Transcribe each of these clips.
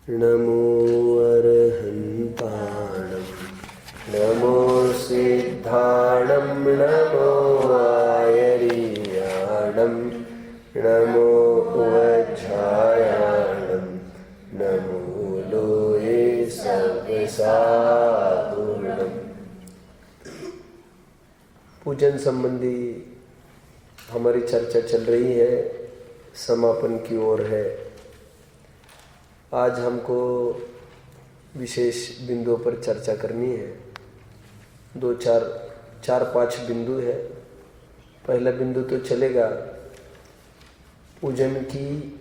नमो अरहन्ताणं नमो सिद्धाणं नमो आयर्याणं नमो वज्रायाणं नमो लोये सर्वसाधुर्णम्। पूजन संबंधी हमारी चर्चा चल रही है, समापन की ओर है। आज हमको विशेष बिंदुओं पर चर्चा करनी है। चार पांच बिंदु है। पहला बिंदु तो चलेगा, पूजन की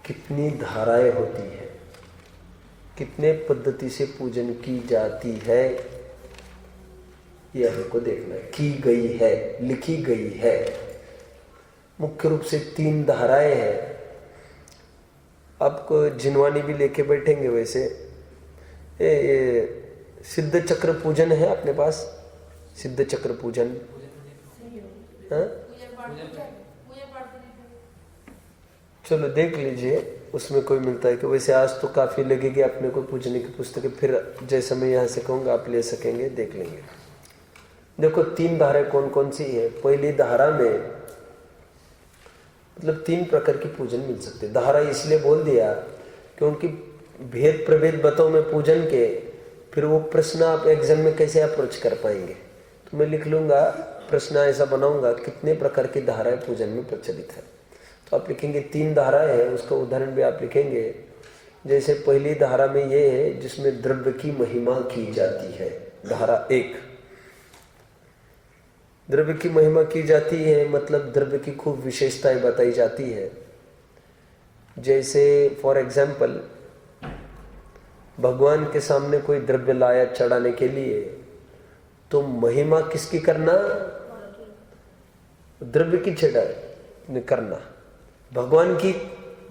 कितनी धाराएं होती है, कितने पद्धति से पूजन की जाती है, यह हमको देखना है। की गई है, लिखी गई है। मुख्य रूप से 3 धाराएं हैं। आपको जिनवानी भी लेके बैठेंगे। वैसे ये सिद्ध चक्र पूजन है अपने पास। सिद्ध चक्र पूजन, हाँ? चलो देख लीजिए, उसमें कोई मिलता है कि वैसे आज तो काफी लगेगी अपने को पूजने की पुस्तकें। फिर जैसे मैं यहाँ से कहूँगा आप ले सकेंगे, देख लेंगे। देखो 3 धाराएं कौन कौन सी है। पहली धारा में मतलब 3 प्रकार की पूजन मिल सकते। धारा इसलिए बोल दिया क्योंकि भेद प्रभेद बताओ मैं पूजन के, फिर वो प्रश्न आप एग्जाम में कैसे अप्रोच कर पाएंगे। तो मैं लिख लूंगा, प्रश्न ऐसा बनाऊंगा, कितने प्रकार की धाराएं पूजन में प्रचलित है। तो आप लिखेंगे 3 धाराएं हैं, उसका उदाहरण भी आप लिखेंगे। जैसे पहली धारा में ये है जिसमें द्रव्य की महिमा की जाती है। धारा 1, द्रव्य की महिमा की जाती है, मतलब द्रव्य की खूब विशेषताएं बताई जाती है। जैसे फॉर एग्जाम्पल, भगवान के सामने कोई द्रव्य लाया चढ़ाने के लिए, तो महिमा किसकी करना? द्रव्य की चढ़ा करना, भगवान की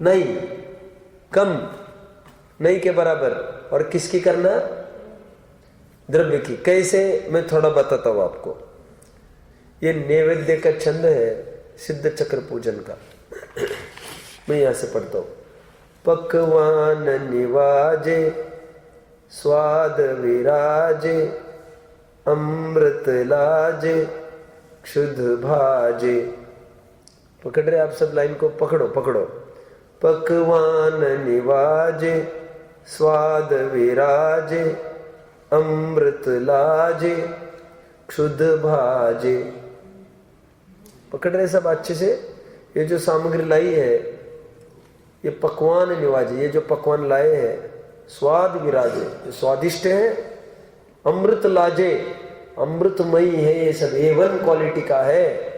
नहीं, कम नहीं के बराबर। और किसकी करना? द्रव्य की। कैसे, मैं थोड़ा बताता हूं आपको। ये नैवेद्य का छंद है सिद्ध चक्र पूजन का। मैं यहां से पढ़ता हूं। पकवान निवाजे स्वाद विराजे अमृत लाजे क्षुध भाजे। पकड़ रहे आप सब? लाइन को पकड़ो पकड़ो। पकवान निवाजे स्वाद विराजे अमृत लाजे क्षुध भाजे। पकड़ रहे सब अच्छे से? ये जो सामग्री लाई है, ये पकवान निवाजे, ये जो पकवान लाए हैं, स्वाद विराजे, ये स्वादिष्ट है। अमृत लाजे, अमृतमयी है, ये सब A1 क्वालिटी का है।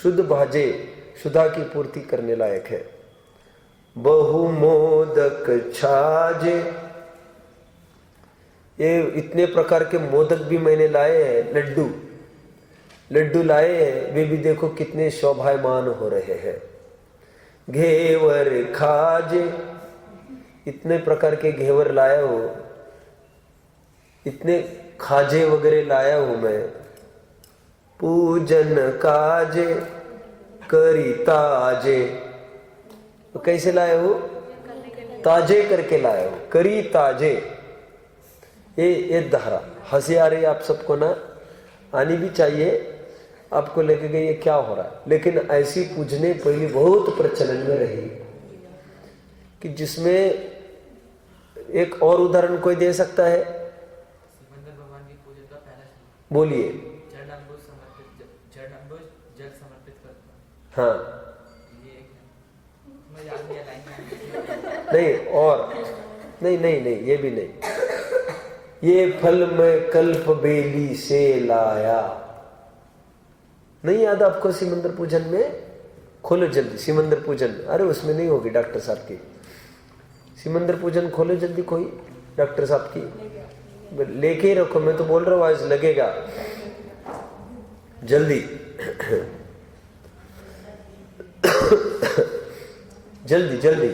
शुद्ध भाजे, शुद्धा की पूर्ति करने लायक है। बहुमोदक छाजे, ये इतने प्रकार के मोदक भी मैंने लाए हैं। लड्डू लाए हैं, वे भी देखो कितने शोभायमान हो रहे हैं। घेवर खाजे, इतने प्रकार के घेवर लाया हो, इतने खाजे वगैरह लाया हूं मैं। पूजन काजे करी ताजे, तो कैसे लाए हो? ताजे करके लाए हो, करी ताजे। ये धारा हंसी आ रही है आप सबको ना? आनी भी चाहिए। आपको लगेगा ये क्या हो रहा है, लेकिन ऐसी पूजने पहले बहुत प्रचलन में रही कि जिसमें एक और उदाहरण कोई दे सकता है? भगवान की पूजा का पहला बोलिए। जल समर्पित करता। हाँ, मैं याद नहीं लाइन नहीं, और नहीं, ये भी नहीं। ये फल मैं कल्प बेली से लाया। नहीं याद आपको? सिमंदर पूजन में खोलो जल्दी, सिमंदर पूजन। अरे उसमें नहीं होगी डॉक्टर साहब की। सिमंदर पूजन खोलो जल्दी, कोई डॉक्टर साहब की लेके ही रखो। मैं तो बोल रहा हूँ आज लगेगा जल्दी। जल्दी जल्दी।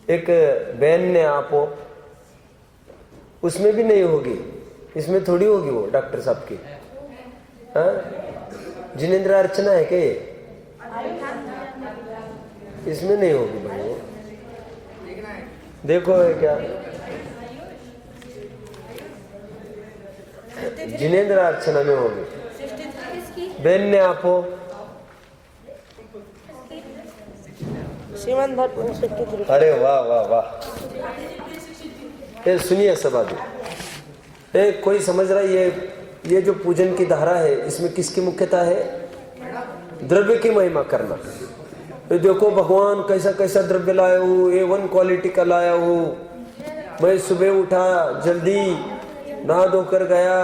एक बहन ने आपो, उसमें भी नहीं होगी, इसमें थोड़ी होगी वो डॉक्टर साहब की। हाँ, जिनेंद्र अर्चना है क्या ये? इसमें नहीं होगी भाई वो। देखो है क्या जिनेंद्र अर्चना में होगी। बेन ने आपो श्रीमंत भट्ट 63। अरे वाह वाह वाह। ये सुनिए सब आदमी, कोई समझ रहा है ये जो पूजन की धारा है इसमें किसकी मुख्यता है? द्रव्य की महिमा करना। तो देखो भगवान कैसा कैसा द्रव्य लाया हूँ, A1 क्वालिटी का लाया हूँ। मैं सुबह उठा, जल्दी नहा धोकर गया,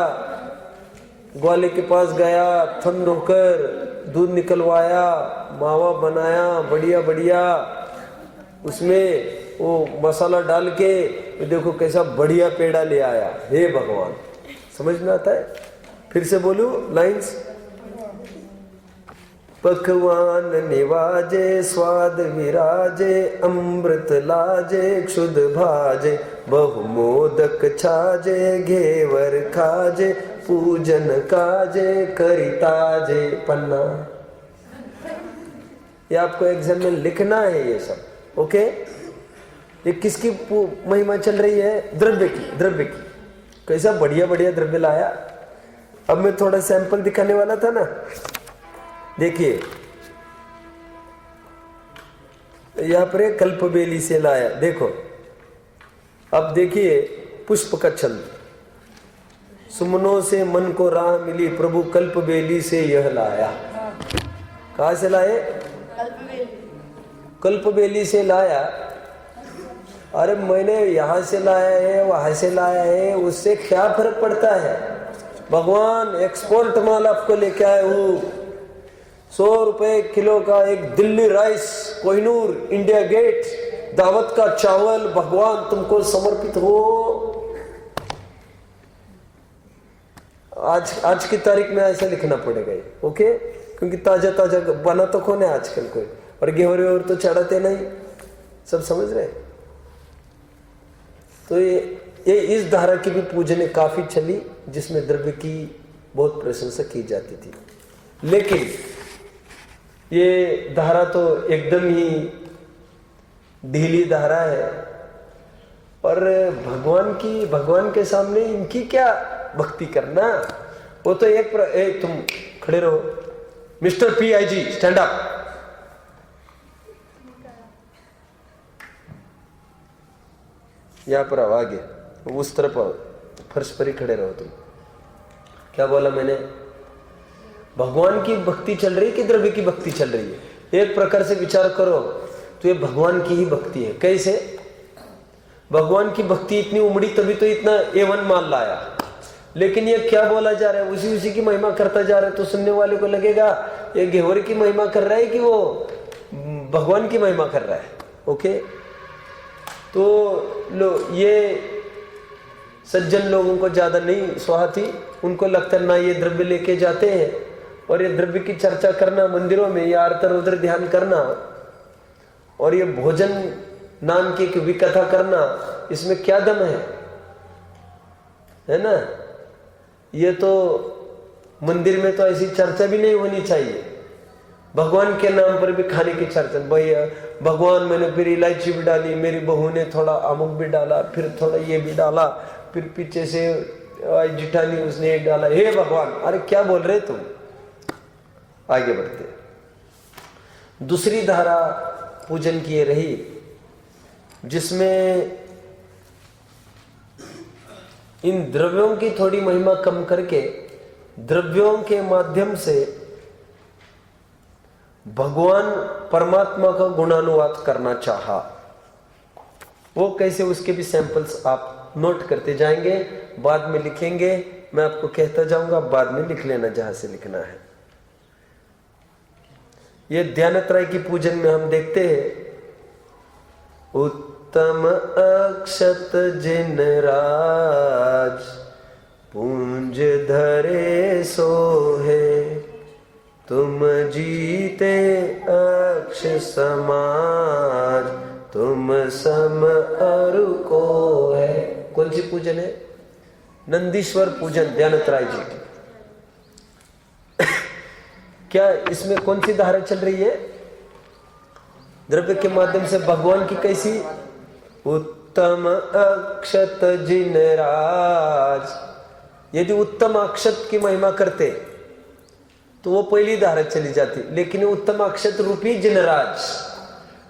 ग्वाले के पास गया, थन धोकर दूध निकलवाया, मावा बनाया बढ़िया बढ़िया, उसमें वो मसाला डाल के देखो कैसा बढ़िया पेड़ा ले आया। हे भगवान, समझ में आता है? फिर से बोलूं लाइंस। पकवान निवाजे, स्वाद विराजे, अमृत लाजे, क्षुद भाजे, बहुमोदक छाजे, घेवर खाजे, पूजन काजे, करिताजे। पन्ना ये आपको एग्जाम में लिखना है ये सब, ओके? ये किसकी महिमा चल रही है? द्रव्य की। द्रव्य की कैसा बढ़िया बढ़िया द्रव्य लाया। अब मैं थोड़ा सैंपल दिखाने वाला था ना, देखिए यहां पर कल्पबेली से लाया। देखो अब देखिए, पुष्प का छंद। सुमनों से मन को राह मिली, प्रभु कल्पबेली से यह लाया। कहां से लाए? कल्पबेली से लाया। अरे मैंने यहां से लाया है, वहां से लाया है, उससे क्या फर्क पड़ता है? भगवान एक्सपोर्ट माल आपको लेके आए हूँ। 100 रुपए किलो का एक Delhi rice, Kohinoor, India Gate, Daawat का चावल, भगवान तुमको समर्पित हो। आज की तारीख में ऐसा लिखना पड़ेगा, ओके? क्योंकि ताजा ताजा बना तो कौन है आजकल कोई, और गेहूं और तो चढ़ाते नहीं, सब समझ रहे। तो ये इस धारा की भी पूजन काफी चली, जिसमें द्रव्य की बहुत प्रशंसा की जाती थी। लेकिन ये धारा तो एकदम ही ढीली धारा है, और भगवान के सामने इनकी क्या भक्ति करना। वो तो तुम खड़े रहो, मिस्टर PIG स्टैंड अप। यहां पर आओ आगे, उस तरफ आओ, फर्श पर ही खड़े रहो। तुम क्या बोला मैंने? भगवान की भक्ति चल रही है कि द्रव्य की भक्ति चल रही है? एक प्रकार से विचार करो तो ये भगवान की ही भक्ति है। कैसे? भगवान की भक्ति इतनी उमड़ी तभी तो इतना A1 माल लाया। लेकिन ये क्या बोला जा रहा है? उसी की महिमा करता जा रहा है। तो सुनने वाले को लगेगा ये घेवर की महिमा कर रहा है कि वो भगवान की महिमा कर रहा है, ओके? तो ये सज्जन लोगों को ज्यादा नहीं स्वाहा थी। उनको लगता ना ये द्रव्य लेके जाते हैं, और ये द्रव्य की चर्चा करना मंदिरों में, या आरतर उधर ध्यान करना, और ये भोजन नाम की एक विकथा करना, इसमें क्या दम है ना? ये तो मंदिर में तो ऐसी चर्चा भी नहीं होनी चाहिए। भगवान के नाम पर भी खाने की चर्चा। भैया भगवान, मैंने फिर इलायची भी डाली, मेरी बहू ने थोड़ा अमुक भी डाला, फिर थोड़ा ये भी डाला, फिर पीछे से जिठानी उसने डाला। हे भगवान, अरे क्या बोल रहे तुम? आगे बढ़ते। दूसरी धारा पूजन की ये रही जिसमें इन द्रव्यों की थोड़ी महिमा कम करके द्रव्यों के माध्यम से भगवान परमात्मा का गुणानुवाद करना चाहा। वो कैसे, उसके भी सैंपल्स आप नोट करते जाएंगे, बाद में लिखेंगे। मैं आपको कहता जाऊंगा, बाद में लिख लेना जहां से लिखना है। ये ध्यानत्रय की पूजन में हम देखते हैं, उत्तम अक्षत जिन राज, पूंज धरे सोहे, तुम जीते अक्ष समाज, तुम सम अरु को है। कौन सी पूजन है? नंदीश्वर पूजन ध्यानत्राय जी की। क्या इसमें कौन सी धारा चल रही है? द्रव्य के माध्यम से भगवान की कैसी उत्तम अक्षत जिनराज। यदि उत्तम अक्षत की महिमा करते तो वो पहली धारा चली जाती, लेकिन उत्तम अक्षत रूपी जिनराज,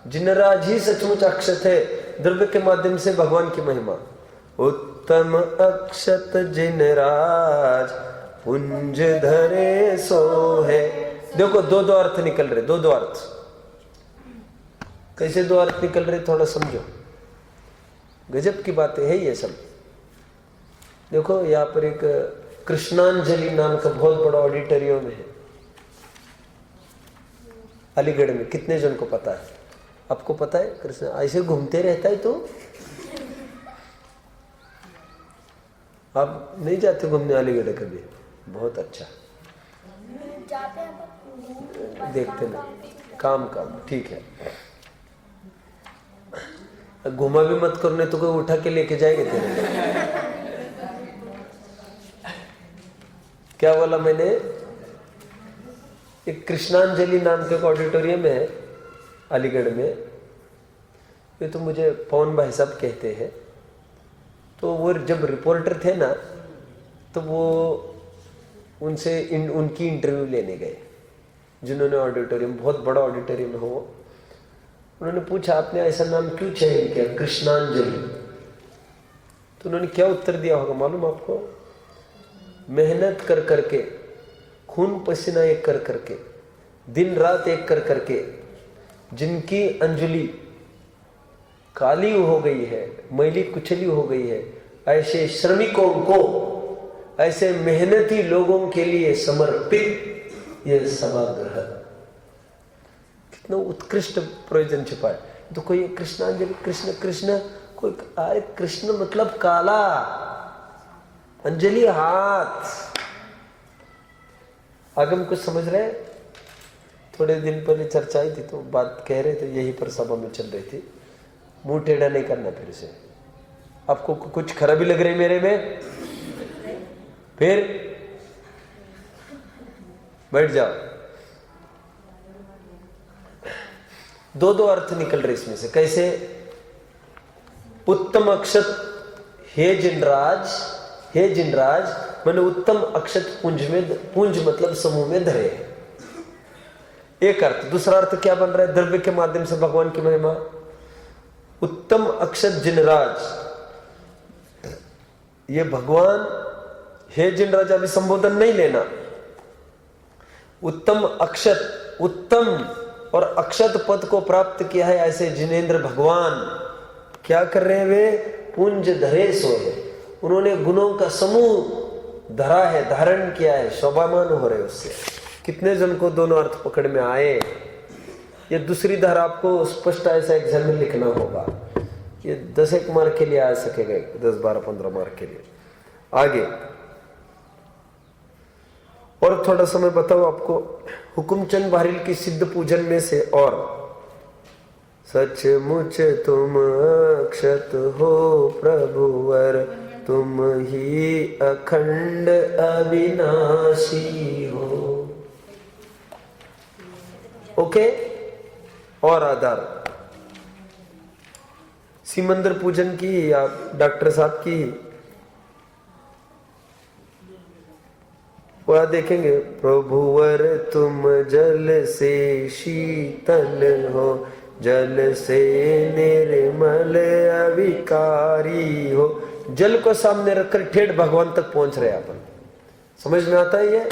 जिनराज ही सचमुच अक्षत है। द्रव्य के माध्यम से भगवान की महिमा। उत्तम अक्षत जिनराज पुंज धरे सो है। देखो दो दो अर्थ निकल रहे, दो दो अर्थ। कैसे दो अर्थ निकल रहे थोड़ा समझो, गजब की बातें है ये सब। देखो यहाँ पर एक कृष्णांजलि नाम का बहुत बड़ा ऑडिटोरियम है अलीगढ़ में। कितने जन को पता है? आपको पता है? कृष्ण ऐसे घूमते रहता है तो आप नहीं जाते घूमने अलीगढ़ कभी? बहुत अच्छा, देखते ना, काम ठीक है। घुमा भी मत करने तो कोई उठा के लेके जाएंगे तेरे। क्या बोला मैंने? एक कृष्णांजलि नाम के ऑडिटोरियम है अलीगढ़ में। ये तो मुझे पवन भाई साहब कहते हैं। तो वो जब रिपोर्टर थे ना, तो वो उनसे उनकी इंटरव्यू लेने गए, जिन्होंने ऑडिटोरियम, बहुत बड़ा ऑडिटोरियम है वो। उन्होंने पूछा आपने ऐसा नाम क्यों चयन किया कृष्णांजलि? तो उन्होंने क्या उत्तर दिया होगा मालूम आपको? मेहनत कर करके, खून पसीना एक कर करके, दिन रात एक कर करके, जिनकी अंजलि काली हो गई है, मैली कुचली हो गई है, ऐसे श्रमिकों को, ऐसे मेहनती लोगों के लिए समर्पित यह सभागृह। कितना उत्कृष्ट प्रयोजन छिपा है। तो कोई कृष्णांजलि, कृष्ण कृष्ण, कोई अरे कृष्ण मतलब काला, अंजलि हाथ। आगे हम कुछ समझ रहे? थोड़े दिन पहले चर्चा आई थी तो बात कह रहे थे, यही पर सभा में चल रही थी। मुंह टेढ़ा नहीं करना फिर से। आपको कुछ खराबी लग रही मेरे में? फिर बैठ जाओ। दो दो अर्थ निकल रहे इसमें से। कैसे? उत्तम अक्षत हे जिनराज, हे जिनराज मैंने उत्तम अक्षत पुंज में, पुंज मतलब समूह में धरे, एक अर्थ। दूसरा अर्थ क्या बन रहा है? द्रव्य के माध्यम से भगवान की महिमा। उत्तम अक्षत जिनराज, ये भगवान हे जिनराज अभी संबोधन नहीं लेना। उत्तम अक्षत, उत्तम और अक्षत पद को प्राप्त किया है ऐसे जिनेंद्र भगवान क्या कर रहे हैं? वे पुंज धरे सोए, उन्होंने गुणों का समूह धरा है, धारण किया है, शोभामान हो रहे उससे। कितने जन को दोनों अर्थ पकड़ में आए? ये दूसरी धारा आपको स्पष्ट ऐसा एग्जाम में लिखना होगा। ये 10 मार्क के लिए आ सकेगा, 10, 12, 15 मार्क के लिए। आगे और थोड़ा समय बताओ आपको। हुकुमचंद बहरील की सिद्ध पूजन में से, और सचमुच तुम अक्षत हो प्रभुवर, तुम ही अखंड अविनाशी हो। ओके। और आधार सिमंदर पूजन की या डॉक्टर साहब की, वह देखेंगे। प्रभुवर तुम जल से शीतल हो, जल से निर्मल अविकारी हो। जल को सामने रखकर ठेठ भगवान तक पहुंच रहे अपन। समझ में आता है ये?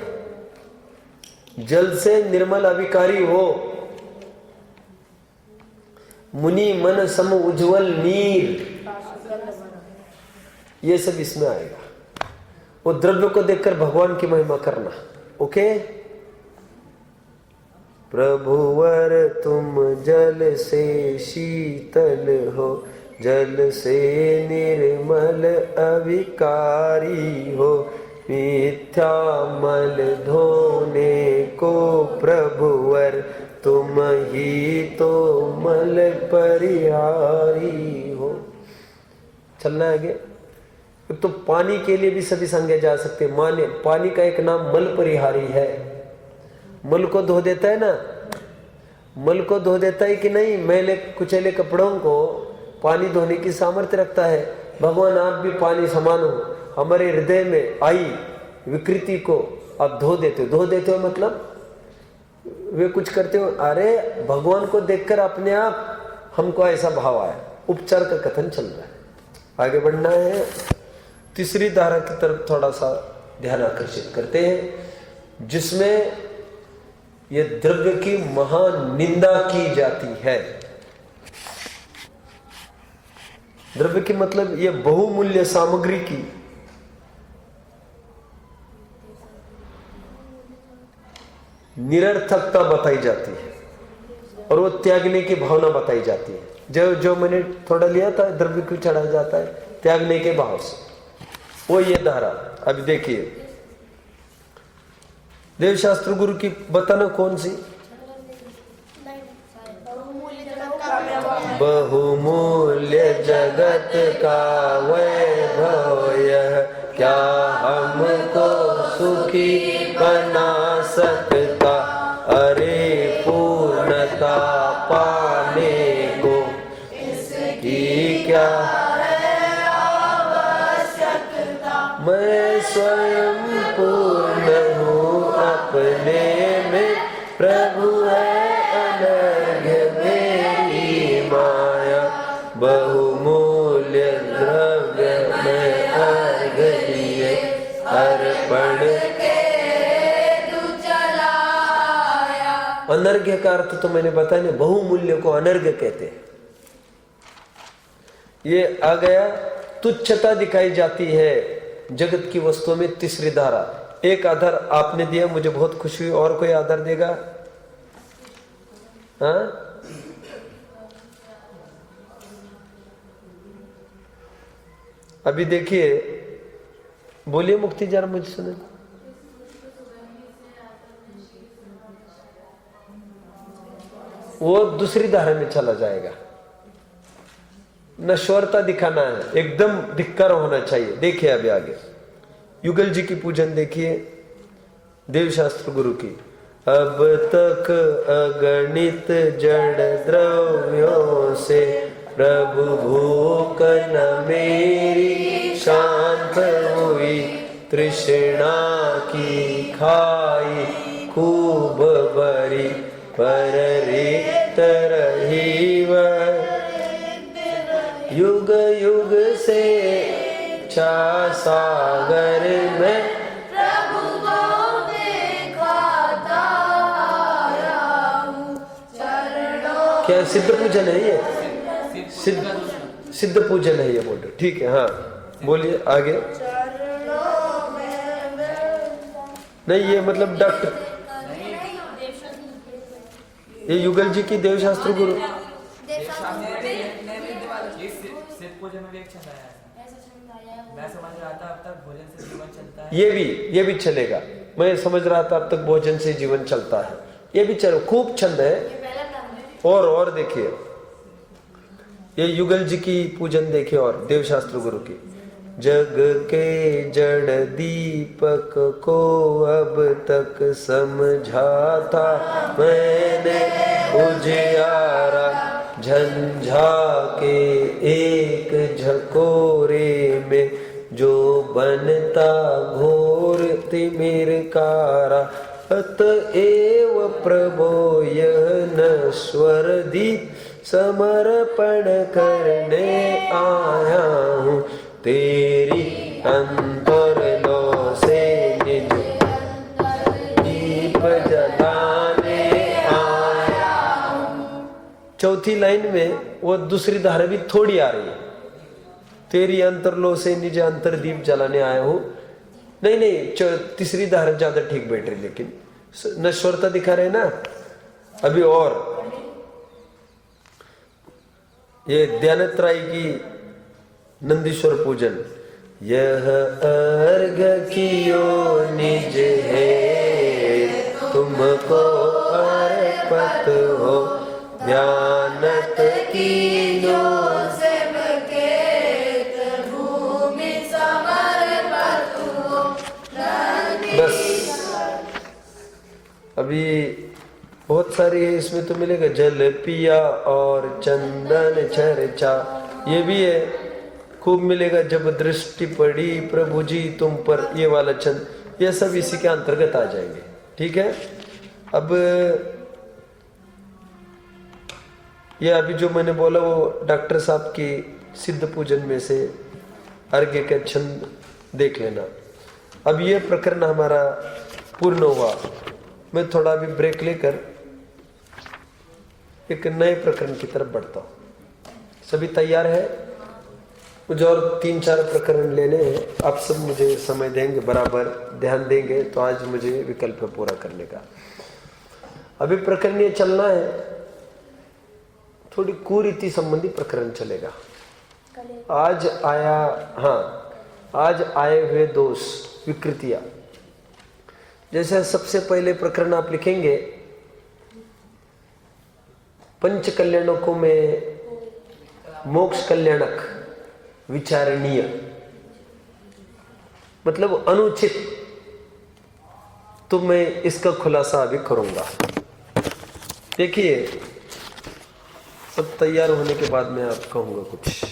जल से निर्मल अविकारी हो। मुनि मन सम उज्जवल नीर, ये सब इसमें आएगा। वो द्रव्य को देखकर भगवान की महिमा करना। ओके। प्रभुवर तुम जल से शीतल हो, जल से निर्मल अविकारी हो। मिथ्या मल धोने को प्रभुवर, तुम ही तो मल परिहारी हो। चलना है आगे। तो पानी के लिए भी सभी संज्ञा जा सकते। माने पानी का एक नाम मल परिहारी है। मल को धो देता है ना, मल को धो देता है कि नहीं? मैले कुचैले कपड़ों को पानी धोने की सामर्थ्य रखता है। भगवान आप भी पानी समान हो, हमारे हृदय में आई विकृति को आप धो देते हो मतलब वे कुछ करते हो। अरे भगवान को देखकर अपने आप हमको ऐसा भाव आया। उपचार का कथन चल रहा है, आगे बढ़ना है। तीसरी धारा की तरफ थोड़ा सा ध्यान आकर्षित करते हैं, जिसमें यह द्रव्य की महान निंदा की जाती है। द्रव्य की मतलब यह बहुमूल्य सामग्री की निरर्थकता बताई जाती है और वो त्यागने की भावना बताई जाती है। जो मैंने थोड़ा लिया था, द्रव्य क्यों चढ़ाया जाता है? त्यागने के भाव से। वो ये धारा अभी देखिए, देवशास्त्र गुरु की बताना कौन सी? बहुमूल्य जगत का वैभव यह क्या हमको सुखी बना सकता? अरे पूर्णता पाने को इसकी क्या मैं स्वयं पूर्ण हूँ अपने में, प्रभु है अनर्घ्य मेरी माया। बहुमूल्य द्रव्य में अर्घ्य दिए अर्पण। अनर्घ्य का अर्थ तो मैंने बताया ना, बहुमूल्य को अनर्घ्य कहते हैं। ये आ गया, तुच्छता दिखाई जाती है जगत की वस्तुओं में। तीसरी धारा, एक आधार आपने दिया, मुझे बहुत खुशी हुई। और कोई आधार देगा? हाँ, अभी देखिए, बोलिए मुक्ति, जरा मुझे सुने। वो दूसरी धारा में चला जाएगा। नश्वरता दिखाना है, एकदम धिक्कार होना चाहिए। देखिए अभी आगे युगल जी की पूजन देखिए, देवशास्त्र गुरु की। अब तक अगणित जड़ द्रव्यों से प्रभु भूख न मेरी शांत हुई, तृष्णा की खाई खूब बरी, पर रिक्त रही वह युग युग से चा सागर में। प्रभु को देखता आया हूँ चरणों। क्या सिद्ध पूजन है ये? सिद्ध पूजन है ये, बोलो ठीक है। हाँ बोलिए आगे। चरणों में नहीं, ये मतलब डॉक्टर, ये युगल जी की देवशास्त्र गुरु। मैं समझ रहा था अब तक भोजन से जीवन चलता है। ये भी चलेगा। मैं समझ रहा था अब तक भोजन से जीवन चलता है, ये भी चलो, खूब छंद है। और देखिए, ये युगल जी की पूजन देखिए और देवशास्त्र गुरु की। जग के जड़ दीपक को अब तक समझा था मैंने, उजियारा झंझा के एक झकोरे में, जो बनता घोर तिमिरकारा। अतएव प्रभो यह नश्वर दीप समर्पण करने आया हूँ, तेरी अंतरलो से निज दीप जलाने आया हूँ। चौथी लाइन में वो दूसरी धारा भी थोड़ी आ रही है, तेरी अंतरलो से निज अंतरदीप जलाने आया हूँ। नहीं, तीसरी धारा ज्यादा ठीक बैठ रही, लेकिन नश्वरता दिखा रहे ना अभी। और ये दयानंद राय की नंदीश्वर पूजन। यह अर्घ कियो निज है, तुमको अर्पित हो, ध्यानत कीनो भूमि समर्पित हो। बस। अभी बहुत बहुत सारी है, इसमें तो मिलेगा जल पिया और चंदन चर्चा, ये भी है, खूब मिलेगा। जब दृष्टि पड़ी प्रभु जी तुम पर, ये वाला चंद, ये सब इसी के अंतर्गत आ जाएंगे। ठीक है। अब ये अभी जो मैंने बोला वो डॉक्टर साहब की सिद्ध पूजन में से अर्घ्य के छंद देख लेना। अब ये प्रकरण हमारा पूर्ण हुआ। मैं थोड़ा अभी ब्रेक लेकर एक नए प्रकरण की तरफ बढ़ता हूं। सभी तैयार है? मुझे और 3-4 प्रकरण लेने हैं। आप सब मुझे समय देंगे, बराबर ध्यान देंगे तो आज मुझे विकल्प पूरा करने का। अभी प्रकरण ये चलना है, थोड़ी कुरीति संबंधी प्रकरण चलेगा। आज आया, हाँ, आज आए हुए दोष, विकृतियां। जैसे सबसे पहले प्रकरण आप लिखेंगे, पंच कल्याणकों में मोक्ष कल्याणक विचारणीय, मतलब अनुचित, तो मैं इसका खुलासा अभी करूंगा। देखिए, सब तैयार होने के बाद मैं आप कहूंगा कुछ।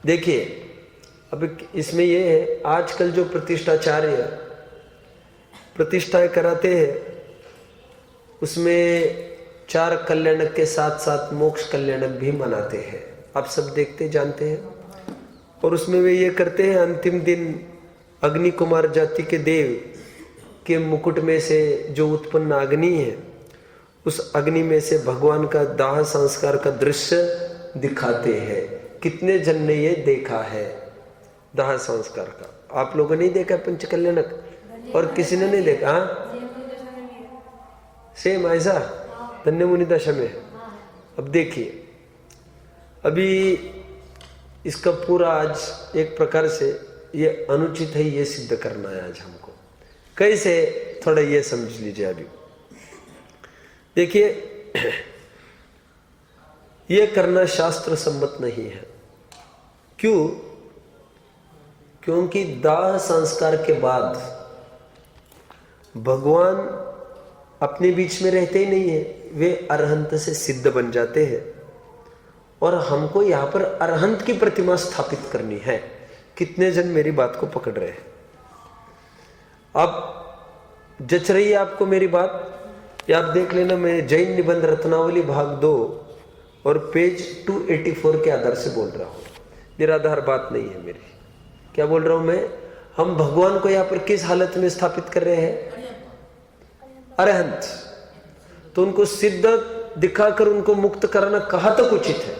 देखिए, अब इसमें यह है, आजकल जो प्रतिष्ठाचार्य प्रतिष्ठाएं कराते हैं, उसमें 4 कल्याणक के साथ साथ मोक्ष कल्याणक भी मनाते हैं। आप सब देखते जानते हैं। और उसमें वे ये करते हैं, अंतिम दिन अग्नि कुमार जाति के देव के मुकुट में से जो उत्पन्न अग्नि है, उस अग्नि में से भगवान का दाह संस्कार का दृश्य दिखाते हैं। कितने जन ने ये देखा है दाह संस्कार का? आप लोगों ने देखा पंच कल्याणक? और किसी ने नहीं देखा? सेम ऐसा धन्य मुनि दशा में। अब देखिए, अभी इसका पूरा आज एक प्रकार से ये अनुचित है, ये सिद्ध करना है आज हमको। कैसे, थोड़ा ये समझ लीजिए। अभी देखिए, ये करना शास्त्र सम्मत नहीं है। क्यों? क्योंकि दाह संस्कार के बाद भगवान अपने बीच में रहते ही नहीं है, वे अरहंत से सिद्ध बन जाते हैं। और हमको यहां पर अरहंत की प्रतिमा स्थापित करनी है। कितने जन मेरी बात को पकड़ रहे हैं? अब जच रही है आपको मेरी बात? या आप देख लेना, मैं जैन निबंध रत्नावली भाग 2 और पेज 284 के आधार से बोल रहा हूं। निराधार बात नहीं है मेरी। क्या बोल रहा हूं मैं? हम भगवान को यहां पर किस हालत में स्थापित कर रहे हैं? अरहंत। तो उनको सिद्ध दिखाकर उनको मुक्त कराना कहाँ तक उचित है?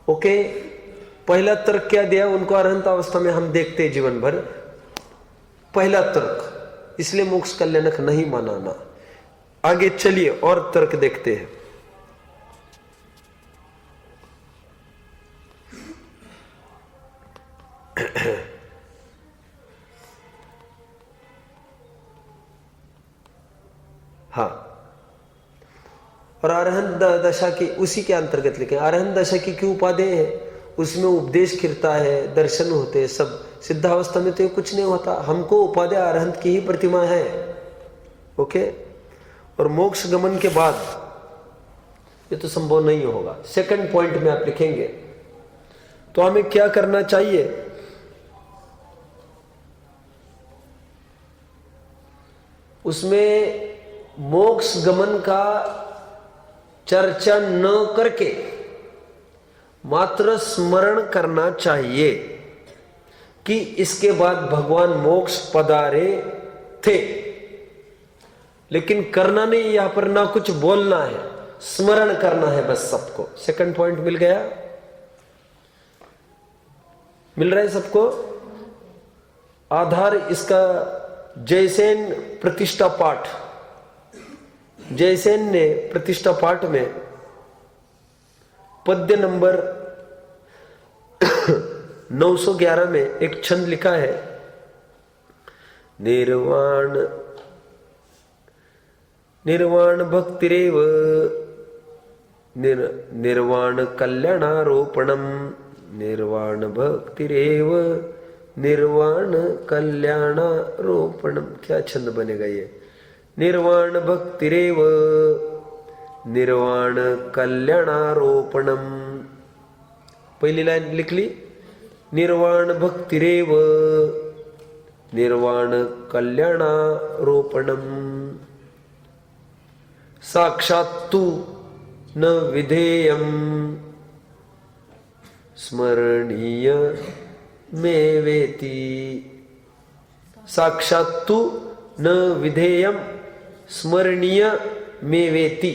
ओके, पहला तर्क क्या दिया उनको? अरहंत अवस्था में हम देखते हैं जीवन भर। पहला तर्क, इसलिए मोक्ष कल्याणक नहीं मानाना। आगे चलिए और तर्क देखते हैं। हाँ, और अरहंत दशा की उसी के अंतर्गत लिखे। अरहंत दशा की क्यों उपाधि है? उसमें उपदेश खिरता है, दर्शन होते हैं, सब। सिद्धावस्था में तो ये कुछ नहीं होता। हमको उपाधि अरहंत की ही प्रतिमा है। ओके, और मोक्ष गमन के बाद ये तो संभव नहीं होगा। सेकंड पॉइंट में आप लिखेंगे तो हमें क्या करना चाहिए? उसमें मोक्ष गमन का चर्चा न करके मात्र स्मरण करना चाहिए कि इसके बाद भगवान मोक्ष पधारे थे। लेकिन करना नहीं, यहां पर ना कुछ बोलना है, स्मरण करना है बस सबको। सेकंड पॉइंट मिल गया? मिल रहा है सबको? आधार इसका जयसेन प्रतिष्ठा पाठ, जयसेन ने प्रतिष्ठा पाठ में पद्य नंबर 911 में एक छंद लिखा है, निर्वाण निर्वाण भक्तिरेव निर्वाण कल्याणारोपणम, निर्वाण भक्तिरेव निर्वाण कल्याणारोपणम, क्या छंद बनेगा ये? निर्वाण भक्तिरेव निर्वाण कल्याणारोपणम। पहली लाइन लिख ली, निर्वाण भक्तिरेव निर्वाण कल्याणारोपणम। साक्षात्तु न विधेयम स्मरणीय मे वेति। साक्षात्तु न विधेयम स्मरणीय मे वेति,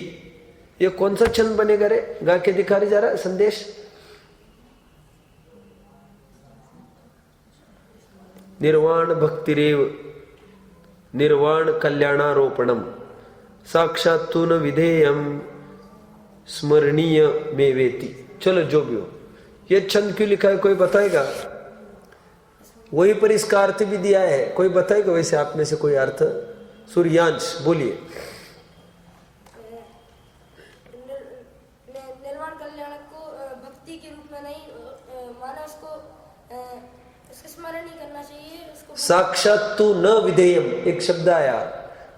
ये कौन सा छंद बनेगा रे? गा के दिखा रही जा रहा संदेश। निर्वाण भक्तिरेव निर्वाण कल्याणारोपणम साक्षात्तु न विधेयम स्मरणीय मे वेति। चलो जो भी हो, ये छंद क्यों लिखा है कोई बताएगा? वही पर इसका अर्थ भी दिया है, कोई बताएगा वैसे आप में से कोई अर्थ? सूर्यांश बोलिए। निर्वाण कल्याण को भक्ति के रूप में नहीं माना, उसको स्मरण ही करना चाहिए उसको। साक्षात तू न विधेयम, एक शब्द आया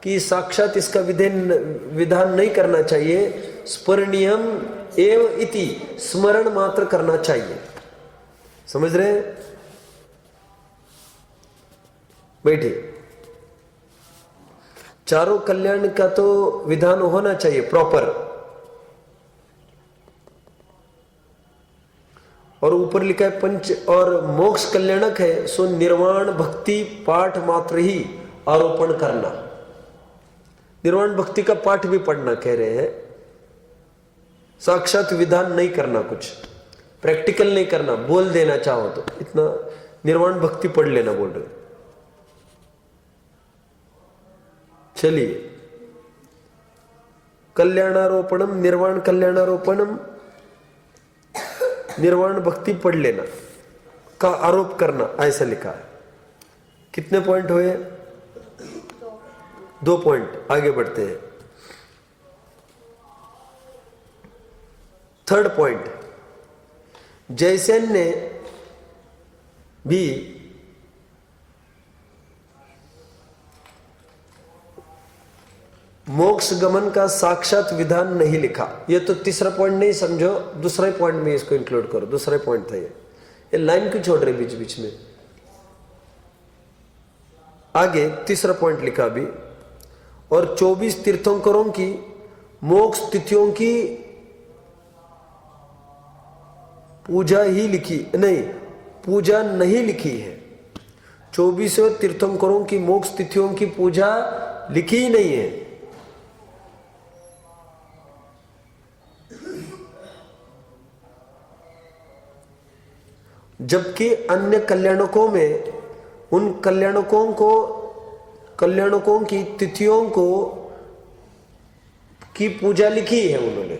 कि साक्षात इसका विधान नहीं करना चाहिए। स्मरणीयम एव इति, स्मरण मात्र करना चाहिए। समझ रहे हैं? बैठिए। चारों कल्याण का तो विधान होना चाहिए प्रॉपर, और ऊपर लिखा है पंच और मोक्ष कल्याणक है, सो निर्वाण भक्ति पाठ मात्र ही आरोपण करना। निर्वाण भक्ति का पाठ भी पढ़ना कह रहे हैं, साक्षात विधान नहीं करना, कुछ प्रैक्टिकल नहीं करना। बोल देना चाहो तो इतना निर्वाण भक्ति पढ़ लेना बोल रहे। चलिए, कल्याणारोपणम निर्वाण कल्याणारोपणम, निर्वाण भक्ति पढ़ लेना का आरोप करना, ऐसा लिखा है। कितने पॉइंट हुए? 2 पॉइंट। आगे बढ़ते हैं। 3rd पॉइंट, जयसेन ने भी मोक्ष गमन का साक्षात विधान नहीं लिखा। ये तो 3रा पॉइंट नहीं समझो, 2रे पॉइंट में इसको इंक्लूड करो। 2रा पॉइंट था ये लाइन क्यों छोड़ रहे बीच बीच में? आगे 3रा पॉइंट लिखा अभी, और 24 तीर्थंकरों की मोक्ष तिथियों की पूजा ही लिखी नहीं, पूजा नहीं लिखी है। 24 तीर्थंकरों की मोक्ष तिथियों की पूजा लिखी ही नहीं है। जबकि अन्य कल्याणकों में उन कल्याणकों की तिथियों को की पूजा लिखी है उन्होंने।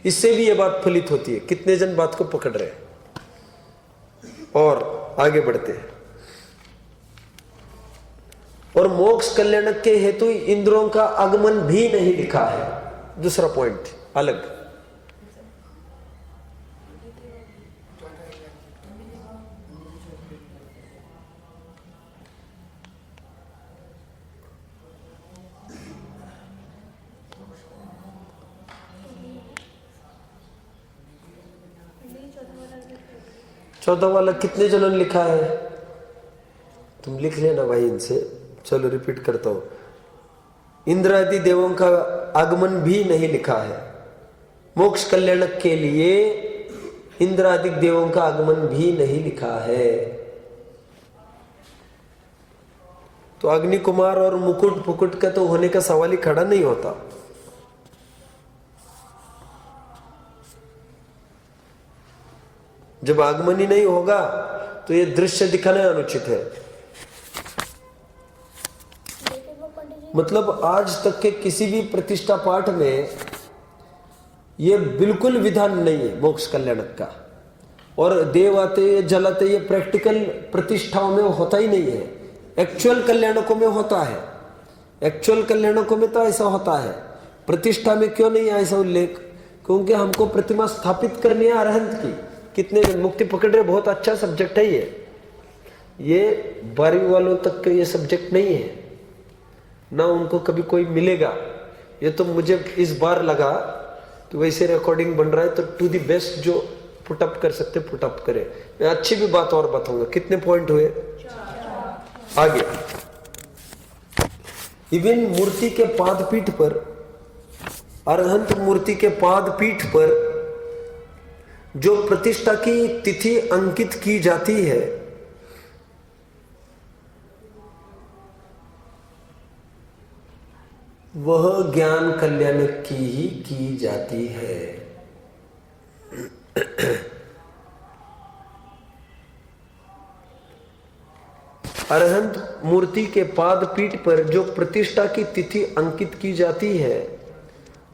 इससे भी यह बात फलित होती है। कितने जन बात को पकड़ रहे हैं? और आगे बढ़ते हैं। और मोक्ष कल्याणक के हेतु इंद्रियों का आगमन भी नहीं लिखा है। 2रा पॉइंट अलग। चौथा वाला कितने जनों ने लिखा है? तुम लिख लेना भाई इनसे। चलो रिपीट करता हूं। इंद्र आदि देवों का आगमन भी नहीं लिखा है। मोक्ष कल्याणक के लिए इंद्र आदि देवों का आगमन भी नहीं लिखा है। तो अग्नि कुमार और मुकुट फुकुट का तो होने का सवाल ही खड़ा नहीं होता। जब आगमन ही नहीं होगा तो ये दृश्य दिखाना अनुचित है। मतलब आज तक के किसी भी प्रतिष्ठा पाठ में ये बिल्कुल विधान नहीं है मोक्ष कल्याणक का। और देव आते जलाते ये प्रैक्टिकल प्रतिष्ठाओं में होता ही नहीं है। एक्चुअल कल्याणकों में होता है। एक्चुअल कल्याणकों में तो ऐसा होता है। प्रतिष्ठा में क्यों नहीं है ऐसा उल्लेख? क्योंकि हमको प्रतिमा स्थापित करनी है अरहंत की। कितने मुक्ति पकड़ रहे? बहुत अच्छा सब्जेक्ट है ये। ये 12वीं वालों तक के ये सब्जेक्ट नहीं है, ना उनको कभी कोई मिलेगा। ये तो मुझे इस बार लगा कि वैसे रिकॉर्डिंग बन रहा है तो टू दी बेस्ट जो पुटअप कर सकते पुटअप करे। मैं अच्छी भी बात और बताऊंगा। कितने पॉइंट हुए? आगे इवन मूर्ति के पादपीठ पर, अरहंत मूर्ति के पादपीठ पर जो प्रतिष्ठा की तिथि अंकित की जाती है वह ज्ञान कल्याण की ही की जाती है। अरहंत मूर्ति के पादपीठ पर जो प्रतिष्ठा की तिथि अंकित की जाती है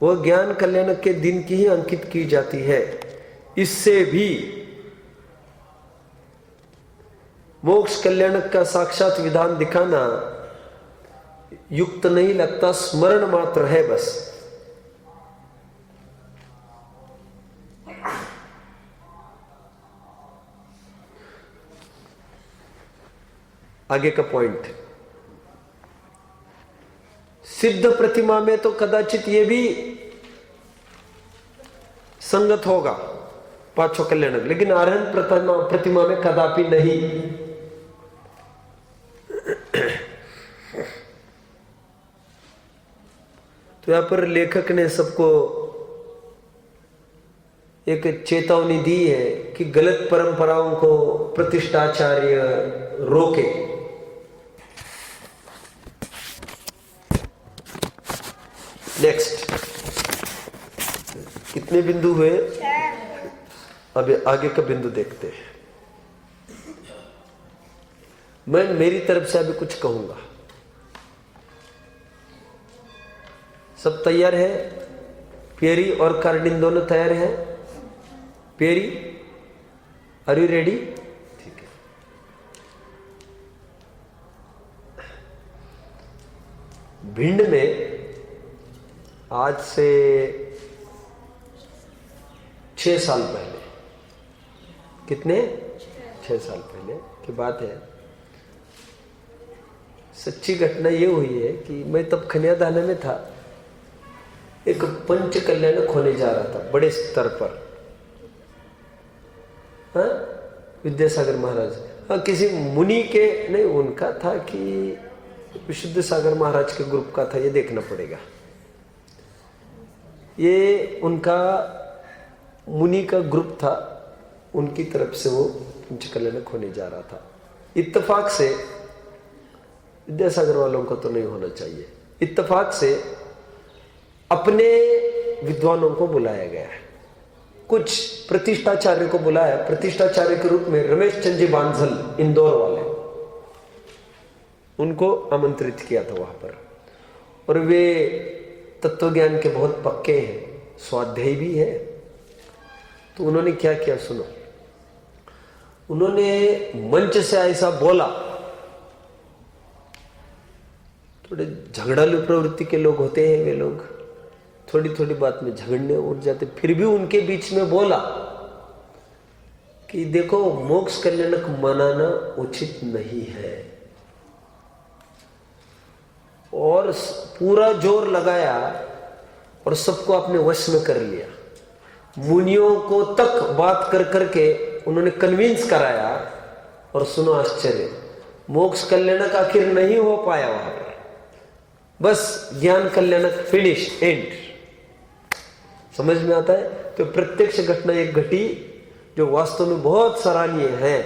वह ज्ञान कल्याण के दिन की ही अंकित की जाती है। इससे भी मोक्ष कल्याण का साक्षात विधान दिखाना युक्त नहीं लगता, स्मरण मात्र है बस। आगे का पॉइंट, सिद्ध प्रतिमा में तो कदाचित ये भी संगत होगा पांचों कल्याणक, लेकिन अरहंत प्रतिमा में कदापि नहीं। तो यहां पर लेखक ने सबको एक चेतावनी दी है कि गलत परंपराओं को प्रतिष्ठाचार्य रोके। नेक्स्ट, कितने बिंदु हुए? अब आगे का बिंदु देखते हैं। मैं मेरी तरफ से अभी कुछ कहूंगा। सब तैयार है? पेरी और कार्डिन दोनों तैयार हैं? Perry, are you ready? ठीक है। भिंड में आज से 6 साल पहले, कितने? 6 साल पहले की बात है। सच्ची घटना ये हुई है कि मैं तब खनियादाना में था। एक पंच कल्याणक होने जा रहा था बड़े स्तर पर। हाँ, विद्यासागर महाराज, हाँ किसी मुनि के नहीं, उनका था कि विशुद्ध सागर महाराज के ग्रुप का था, ये देखना पड़ेगा। ये उनका मुनि का ग्रुप था, उनकी तरफ से वो पंच कल्याणक होने जा रहा था। इत्तेफाक से, विद्यासागर वालों को तो नहीं होना चाहिए, इत्तेफाक से अपने विद्वानों को बुलाया गया है। कुछ प्रतिष्ठाचार्य को बुलाया, प्रतिष्ठाचार्य के रूप में रमेश चंद जी बांझल, इंदौर वाले, उनको आमंत्रित किया था वहां पर। और वे तत्व ज्ञान के बहुत पक्के हैं, स्वाध्यायी भी है। तो उन्होंने क्या किया सुनो। उन्होंने मंच से ऐसा बोला, थोड़े झगड़ालू प्रवृत्ति के लोग होते हैं वे लोग, थोड़ी थोड़ी बात में झगड़ने उठ जाते। फिर भी उनके बीच में बोला कि देखो, मोक्ष कल्याणक मनाना उचित नहीं है। और पूरा जोर लगाया और सबको अपने वश में कर लिया। मुनियों को तक बात कर करके उन्होंने कन्विंस कराया। और सुनो आश्चर्य, मोक्ष कल्याणक आखिर नहीं हो पाया वहां पर, बस ज्ञान कल्याणक फिनिश, एंड। समझ में आता है? तो प्रत्यक्ष घटना एक घटी जो वास्तव में बहुत सराहनीय है।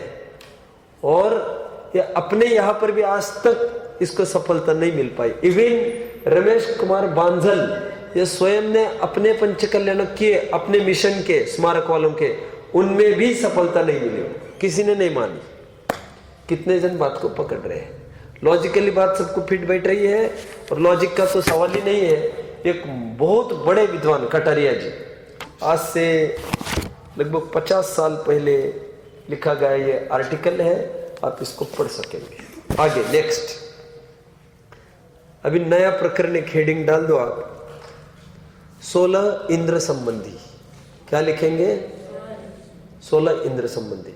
और ये अपने यहां पर भी आज तक इसको सफलता नहीं मिल पाई। इवन रमेश कुमार बांझल, ये स्वयं ने अपने पंच कल्याणक किए, अपने मिशन के स्मारक वालों के, उनमें भी सफलता नहीं मिली, किसी ने नहीं मानी। कितने जन बात को पकड़ रहे हैं? लॉजिकली बात सबको फिट बैठ रही है, और लॉजिक का तो सवाल ही नहीं है। एक बहुत बड़े विद्वान कटारिया जी, आज से लगभग 50 साल पहले लिखा गया ये आर्टिकल है, आप इसको पढ़ सकेंगे। आगे नेक्स्ट, अभी नया प्रकरण एक हेडिंग डाल दो आप, 16 इंद्र संबंधी। क्या लिखेंगे? 16 इंद्र संबंधी।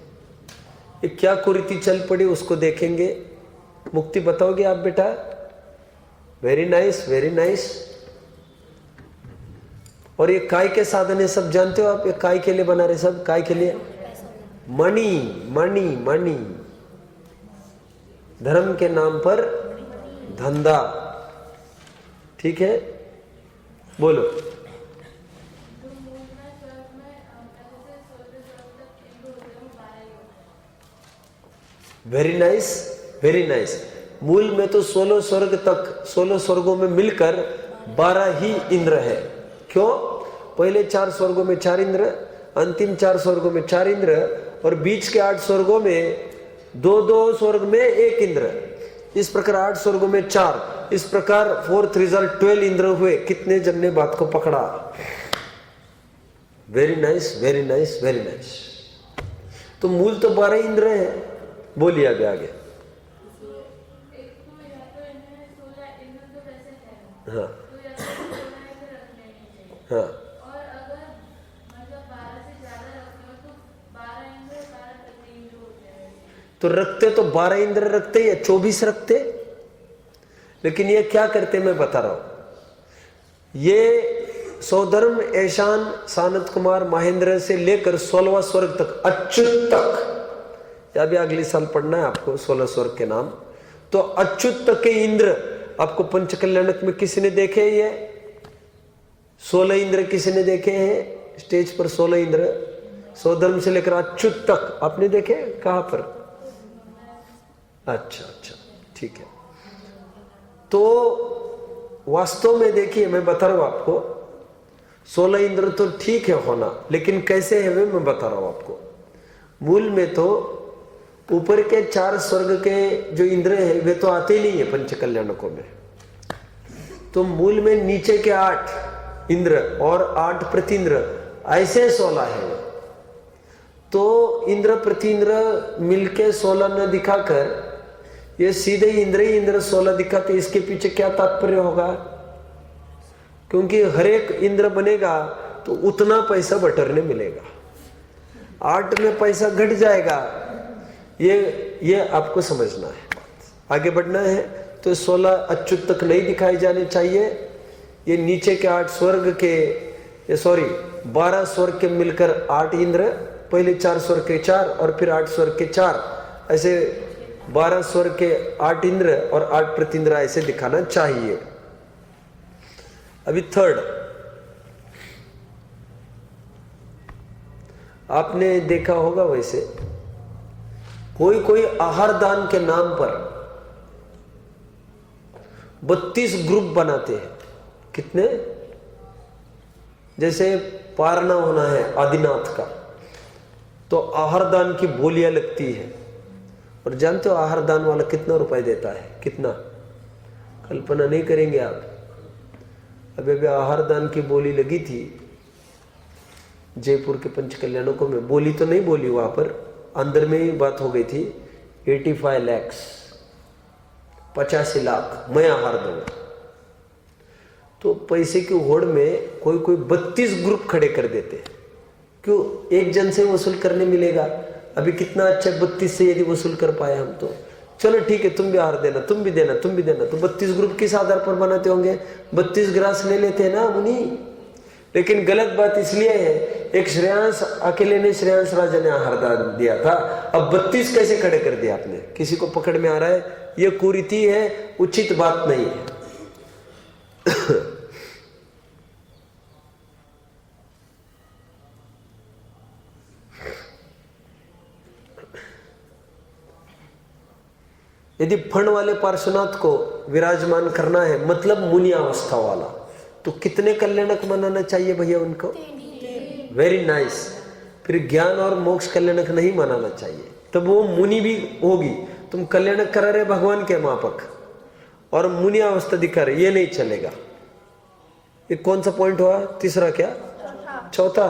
ये क्या कुरीति चल पड़ी उसको देखेंगे। मुक्ति बताओगे आप बेटा? Very nice, very nice. और ये काय के साधन है सब जानते हो आप? ये काय के लिए बना रहे सब? काय के लिए? Money, money, money. धर्म के नाम पर धंधा। ठीक है, बोलो। Very nice, very nice. मूल में तो 16 स्वर्ग तक, 16 स्वर्गों में मिलकर 12 ही इंद्र है। क्यों? पहले 4 स्वर्गों में 4 इंद्र, अंतिम 4 स्वर्गों में 4 इंद्र, और बीच के 8 स्वर्गों में 2-2 स्वर्ग में 1 इंद्र। इस प्रकार 8 स्वर्गों में 4, इस प्रकार 4 3 12 इंद्र हुए। कितने जन ने बात को पकड़ा? Very nice, very nice, very nice. तो मूल तो 12 इंद्र है। बोलिए अभी आगे। हाँ हाँ, तो रखते तो 12 इंद्र रखते या 24 रखते, लेकिन ये क्या करते मैं बता रहा हूं। ये सौधर्म, ऐशान, सानत कुमार, महेंद्र से लेकर 16वां स्वर्ग तक, अच्युत तक, या भी अगले साल पढ़ना है आपको 16 स्वर्ग के नाम। तो अच्युत तक के इंद्र आपको पंचकल्याणक में किसी ने देखे? ये 16 इंद्र किसी ने देखे हैं स्टेज पर? 16 इंद्र सौधर्म से लेकर अच्युत तक आपने देखे? कहां पर? अच्छा अच्छा, ठीक है। तो वास्तव में देखिए, मैं बता रहा हूं आपको, 16 इंद्र तो ठीक है होना, लेकिन कैसे है मैं बता रहा हूं आपको। मूल में तो ऊपर के 4 स्वर्ग के जो इंद्र हैं वे तो आते ही नहीं है पंचकल्याणकों में। तो मूल में नीचे के 8 इंद्र और 8 प्रतिन्द्र, ऐसे 16 है। तो इंद्र प्रतिन्द्र मिलके 16 न दिखाकर ये सीधे इंद्र ही इंद्र 16 दिखाते, इसके पीछे क्या तात्पर्य होगा? क्योंकि हर एक इंद्र बनेगा तो उतना पैसा बटरने मिलेगा, 8 में पैसा घट जाएगा। ये आपको समझना है, आगे बढ़ना है। तो 16 अच्युत तक नहीं दिखाए जाने चाहिए। ये नीचे के 8 स्वर्ग के, ये सॉरी 12 स्वर्ग के मिलकर 8 इंद्र, पहले 4 स्वर्ग के 4 और फिर 8 स्वर्ग के 4, ऐसे 12 स्वर्ग के 8 इंद्र और 8 प्रतिन्द्र ऐसे दिखाना चाहिए। अभी थर्ड, आपने देखा होगा वैसे कोई आहार दान के नाम पर 32 ग्रुप बनाते हैं। कितने? जैसे पारना होना है आदिनाथ का, तो आहार दान की बोलियां लगती है। और जानते हो आहार दान वाला कितना रुपए देता है? कितना? कल्पना नहीं करेंगे आप। अभी आहार दान की बोली लगी थी जयपुर के पंचकल्याणकों में। बोली तो नहीं बोली वहां पर, अंदर में ही बात हो गई थी। 85 लाख, 85 लाख मैं आहार दूंगा। तो पैसे की होड़ में कोई 32 ग्रुप खड़े कर देते हैं। क्यों? एक जन से वसूल करने मिलेगा। अभी कितना अच्छा 32 से यदि वसूल कर पाए हम तो चलो ठीक है, तुम भी आहार देना, तुम भी देना, तुम भी देना। तो 32 ग्रुप किस आधार पर बनाते होंगे? 32 ग्रास ले लेते हैं ना मुनि। लेकिन गलत बात इसलिए है, एक श्रेयांश अकेले ने, श्रेयांश राजा ने आहार दान दिया था, अब 32 कैसे खड़े कर दिया आपने? किसी को पकड़ में आ रहा है? यह कुरीति है, उचित बात नहीं है। यदि फण वाले पार्श्वनाथ को विराजमान करना है, मतलब मुनि अवस्था वाला, तो कितने कल्याणक मनाना चाहिए भैया उनको? Very nice. फिर ज्ञान और मोक्ष कल्याणक नहीं मनाना चाहिए, तब वो मुनि भी होगी। तुम कल्याणक करा रहे भगवान के मापक और मुनि अवस्था दिखा रहे, ये नहीं चलेगा। ये कौन सा पॉइंट हुआ? तीसरा क्या? चौथा?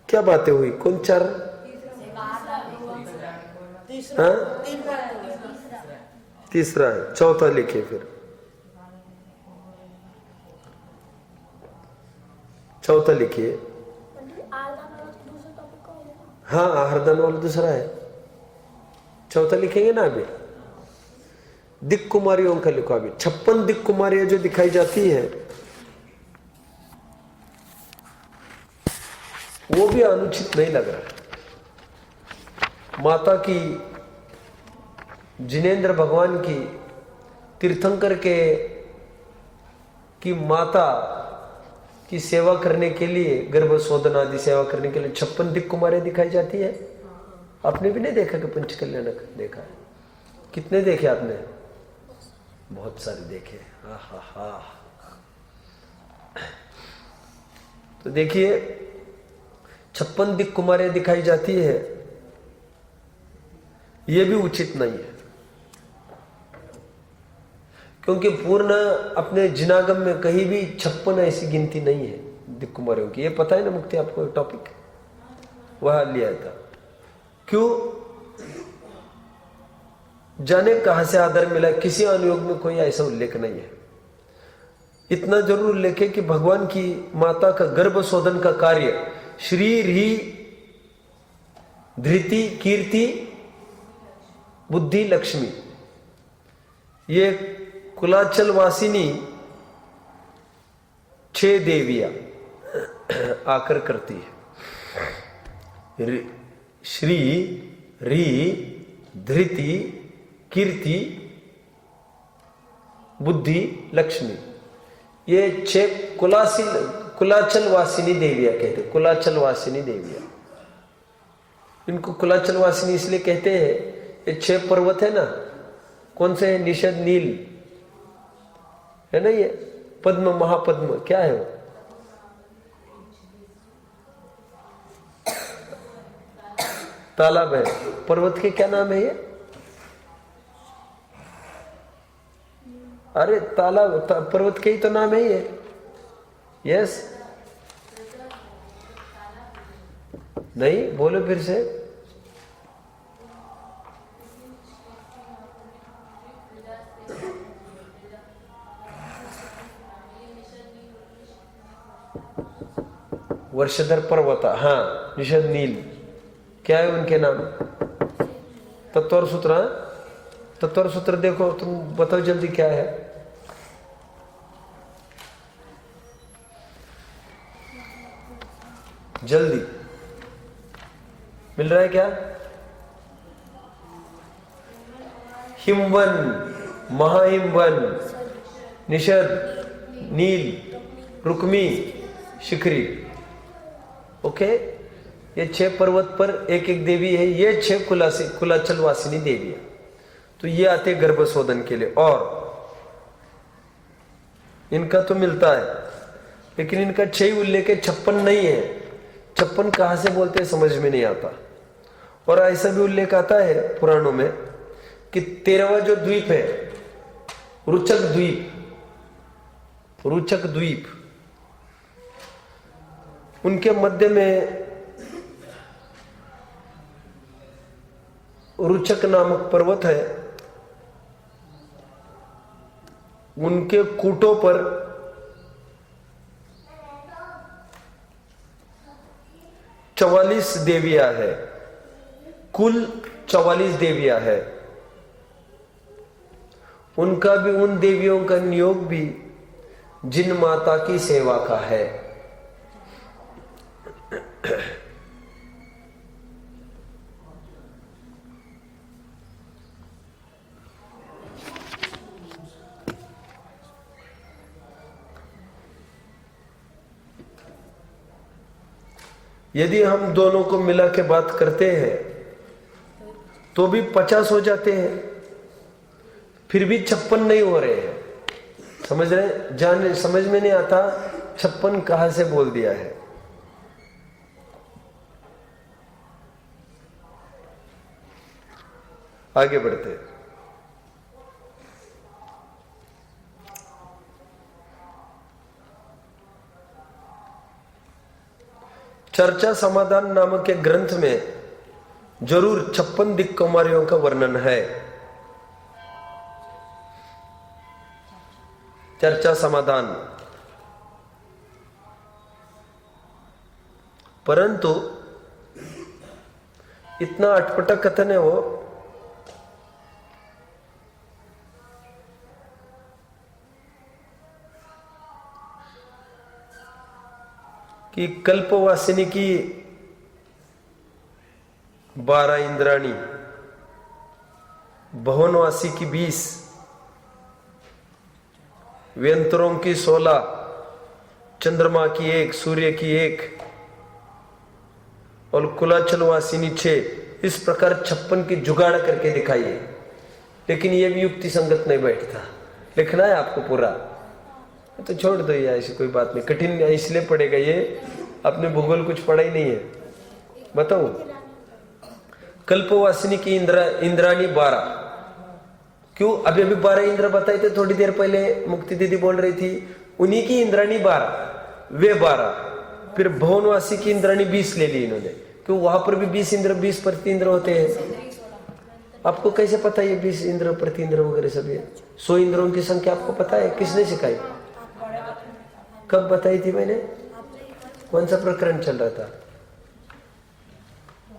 क्या बातें हुई? कौन? 4? हाँ, तीसरा है, चौथा लिखिए फिर। चौथा लिखिए। हाँ, आहारदान वाला दूसरा है। चौथा लिखेंगे ना अभी, दिक् कुमारियों का लिखो अभी। 56 दिक् कुमारियां जो दिखाई जाती है वो भी अनुचित नहीं लग रहा। माता की, जिनेंद्र भगवान की, तीर्थंकर के की माता की सेवा करने के लिए, गर्भशोधन आदि सेवा करने के लिए 56 दिक् कुमारियां दिखाई जाती है। आपने भी नहीं देखा कि पंचकल्याणक देखा है? कितने देखे आपने? बहुत सारे देखे। हा। तो देखिए 56 दिक् कुमारियां दिखाई जाती है, यह भी उचित नहीं है, क्योंकि पूर्ण अपने जिनागम में कहीं भी 56 ऐसी गिनती नहीं है दिक् कुमारियों की। ये पता है ना मुक्ति आपको, टॉपिक वह लिया था। क्यों? जाने कहां से आदर मिला, किसी अनुयोग में कोई ऐसा उल्लेख नहीं है। इतना जरूर उल्लेख है कि भगवान की माता का गर्भशोधन का कार्य श्री री धृति कीर्ति बुद्धि लक्ष्मी, ये कुलाचल वासिनी 6 देवियां आकर करती है। श्री री धृति कीर्ति बुद्धि लक्ष्मी, ये 6 कुलाचल वासिनी देवियां कहते हैं। कुलाचल वासिनी देवियां, इनको कुलाचल वासिनी इसलिए कहते हैं, ये 6 पर्वत है ना, कौन से है? निषद, नील है ना, ये पद्म, महापद्म, क्या है वो? तालाब है। पर्वत के क्या नाम है ये? अरे तालाब, पर्वत के ही तो नाम है ये। यस, नहीं बोलो फिर से। वर्षधर पर्वत, हाँ, निषद, नील, क्या है उनके नाम? तत्वर सूत्र। हाँ, तत्वर सूत्र देखो, तुम बताओ जल्दी क्या है? जल्दी मिल रहा है क्या? हिमवन, महाहिमवन, निषद, नील, रुक्मी, शिखरी। ओके, ये 6 पर्वत पर एक एक देवी है। ये 6 कुलाचल वासिनी देवी है। तो ये आते गर्भशोधन के लिए, और इनका तो मिलता है, लेकिन इनका 6 उल्लेख है, 56 नहीं है। 56 कहां से बोलते हैं समझ में नहीं आता। और ऐसा भी उल्लेख आता है पुराणों में कि 13वां जो द्वीप है, रुचक द्वीप, रुचक द्वीप, उनके मध्य में रुचक नामक पर्वत है। उनके कूटों पर 44 देवियां है, कुल 44 देवियां है। उनका भी, उन देवियों का नियोग भी जिन माता की सेवा का है। यदि हम दोनों को मिला के बात करते हैं तो भी 50 हो जाते हैं, फिर भी 56 नहीं हो रहे हैं। समझ रहे? जाने समझ में नहीं आता 56 कहां से बोल दिया है। आगे बढ़ते हैं। चर्चा समाधान नामक के ग्रंथ में जरूर 56 दिक् कुमारियों का वर्णन है। चर्चा समाधान, परंतु इतना अटपटा कथन है वो कि कल्पवासिनी की 12 इंद्राणी, भुवनवासी की 20, व्यंतरों की 16, चंद्रमा की 1, सूर्य की 1 और कुलाचलवासिनी 6। इस प्रकार 56 की जुगाड़ करके दिखाइए। लेकिन ये भी युक्ति संगत नहीं बैठता। लिखना है आपको पूरा, तो छोड़ दो ये, ऐसी कोई बात नहीं। कठिन इसलिए पड़ेगा ये, आपने भूगोल कुछ पढ़ा ही नहीं है। बताओ, कल्पवासिनी की इंद्राणी 12। क्यों? अभी 12 इंद्र बताए थे थोड़ी देर पहले, मुक्ति दीदी बोल रही थी। उन्हीं की इंद्राणी 12, वे 12। फिर भुवनवासी की इंद्राणी 20 ले ली इन्होंने, क्यों? वहां पर भी 20 इंद्र, 20 प्रति इंद्र होते हैं। आपको कैसे पता है ये 20 इंद्र प्रति इंद्र वगैरह सब? ये 100 इंद्रों की संख्या आपको पता है? किसने सिखाई? कब बताई थी मैंने? कौन सा प्रकरण चल रहा था?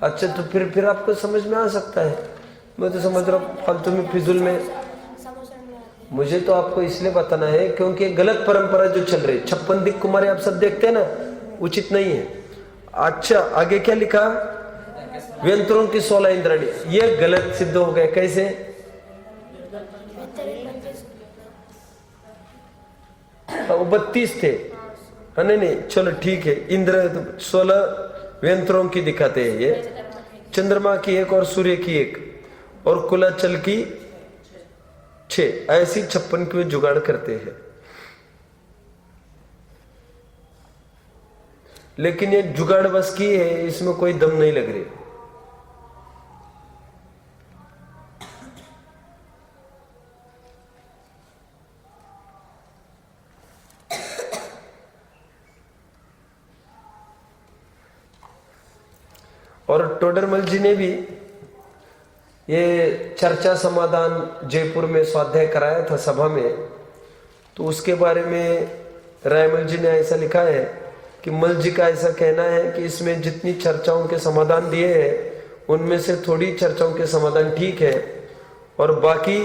अच्छा, तो फिर आपको समझ में आ सकता है। मैं तो समझ रहा हूँ फालतू में, फिजूल में। मुझे तो आपको इसलिए बताना है क्योंकि गलत परंपरा जो चल रही है, 56 दिक् कुमारी आप सब देखते हैं ना, उचित नहीं है। अच्छा, आगे क्या लिखा? व्यंतरों की 16 इंद्राणी, ये गलत सिद्ध हो गए। कैसे? वो 32 थे, नहीं, चलो ठीक है। इंद्र 16 व्यंतरों की दिखाते हैं ये, चंद्रमा की 1 और सूर्य की 1 और कुलाचल की 6। ऐसी 56 की जुगाड़ करते हैं। लेकिन ये जुगाड़ बस की है, इसमें कोई दम नहीं लग रही। और टोडरमल जी ने भी ये चर्चा समाधान जयपुर में स्वाध्याय कराया था सभा में, तो उसके बारे में रायमल जी ने ऐसा लिखा है कि मल जी का ऐसा कहना है कि इसमें जितनी चर्चाओं के समाधान दिए हैं उनमें से थोड़ी चर्चाओं के समाधान ठीक है और बाकी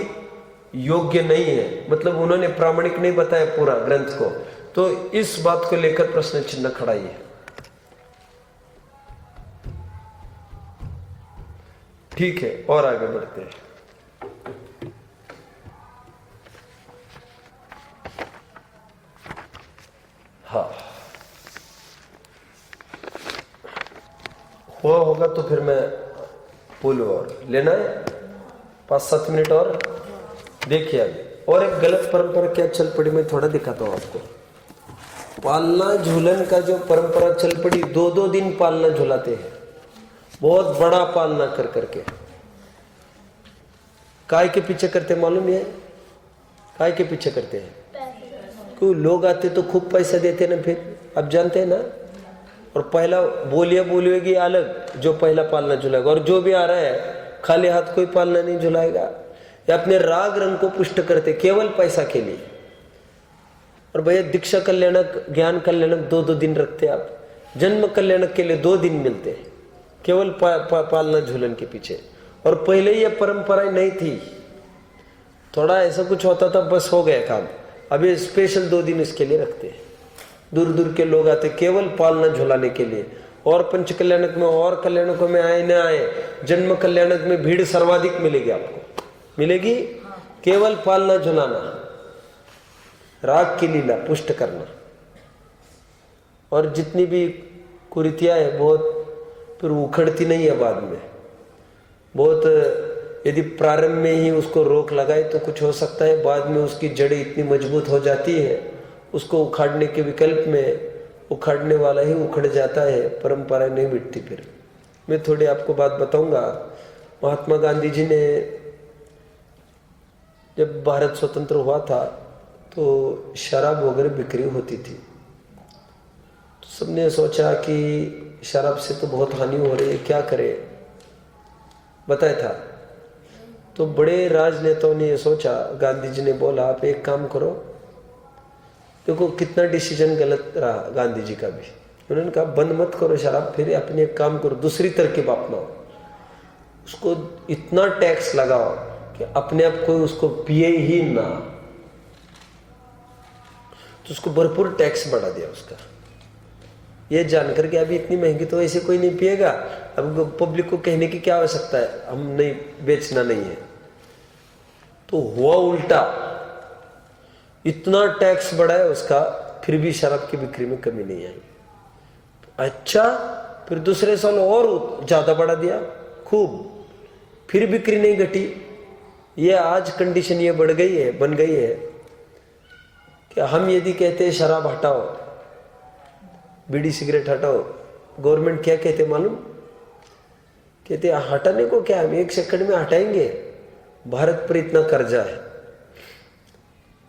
योग्य नहीं है। मतलब उन्होंने प्रामाणिक नहीं बताया पूरा ग्रंथ को। तो इस बात को लेकर प्रश्न चिन्ह खड़ा ही है। ठीक है, और आगे बढ़ते हैं। हाँ, हुआ होगा तो फिर मैं बोलूँ। और लेना है 5-7 मिनट और देखिए आगे। और एक गलत परंपरा क्या चल पड़ी, मैं थोड़ा दिखाता हूँ आपको। पालना झूलन का जो परंपरा चल पड़ी, 2-2 दिन पालना झुलाते हैं, बहुत बड़ा पालना कर करके। काय के पीछे करते मालूम है? काय के पीछे करते हैं? क्यों? लोग आते तो खूब पैसा देते ना, फिर आप जानते हैं ना। और पहला बोलिएगी अलग, जो पहला पालना झुलाएगा, और जो भी आ रहा है खाली हाथ कोई पालना नहीं झुलाएगा। या अपने राग रंग को पुष्ट करते केवल पैसा के लिए। और भैया दीक्षा कल्याणक, ज्ञान कल्याणक 2-2 दिन रखते आप, जन्म कल्याणक के लिए 2 दिन मिलते हैं केवल पालना झूलन के पीछे। और पहले ये परंपरा नहीं थी, थोड़ा ऐसा कुछ होता था बस हो गया काम। अभी स्पेशल 2 दिन इसके लिए रखते हैं। दूर दूर के लोग आते केवल पालना झुलाने के लिए। और पंच कल्याणक में और कल्याणकों में आए न आए, जन्म कल्याणक में भीड़ सर्वाधिक मिलेगी आपको, मिलेगी। केवल पालना झुलाना, राग की लीला पुष्ट करना। और जितनी भी कुरीतियां है बहुत फिर उखड़ती नहीं है बाद में। बहुत यदि प्रारंभ में ही उसको रोक लगाए तो कुछ हो सकता है, बाद में उसकी जड़ें इतनी मजबूत हो जाती है, उसको उखाड़ने के विकल्प में उखाड़ने वाला ही उखड़ जाता है, परंपरा नहीं मिटती। फिर मैं थोड़ी आपको बात बताऊंगा। महात्मा गांधी जी ने जब भारत स्वतंत्र हुआ था तो शराब वगैरह बिक्री होती थी, तो सबने सोचा कि शराब से तो बहुत हानि हो रही है, क्या करे, बताया था। तो बड़े राजनेताओं ने ये सोचा, गांधी जी ने बोला आप एक काम करो, देखो कितना डिसीजन गलत रहा गांधी जी का भी। उन्होंने कहा बंद मत करो शराब, फिर अपने एक काम करो, दूसरी तरकीब अपनाओ, उसको इतना टैक्स लगाओ कि अपने आप कोई उसको पिए ही ना। तो उसको भरपूर टैक्स बढ़ा दिया उसका। ये जानकर के अभी इतनी महंगी तो ऐसे कोई नहीं पिएगा, अब पब्लिक को कहने की क्या आवश्यकता है, हम नहीं बेचना नहीं है। तो हुआ उल्टा, इतना टैक्स बढ़ाया उसका, फिर भी शराब की बिक्री में कमी नहीं आई। अच्छा, फिर दूसरे साल और ज्यादा बढ़ा दिया खूब, फिर बिक्री नहीं घटी। ये आज कंडीशन ये बढ़ गई है, बन गई है कि हम यदि कहते हैं शराब हटाओ, बीड़ी सिगरेट हटाओ, गवर्नमेंट क्या कहते मालूम? कहते हटाने को क्या, हम 1 सेकंड में हटाएंगे, भारत पर इतना कर्जा है।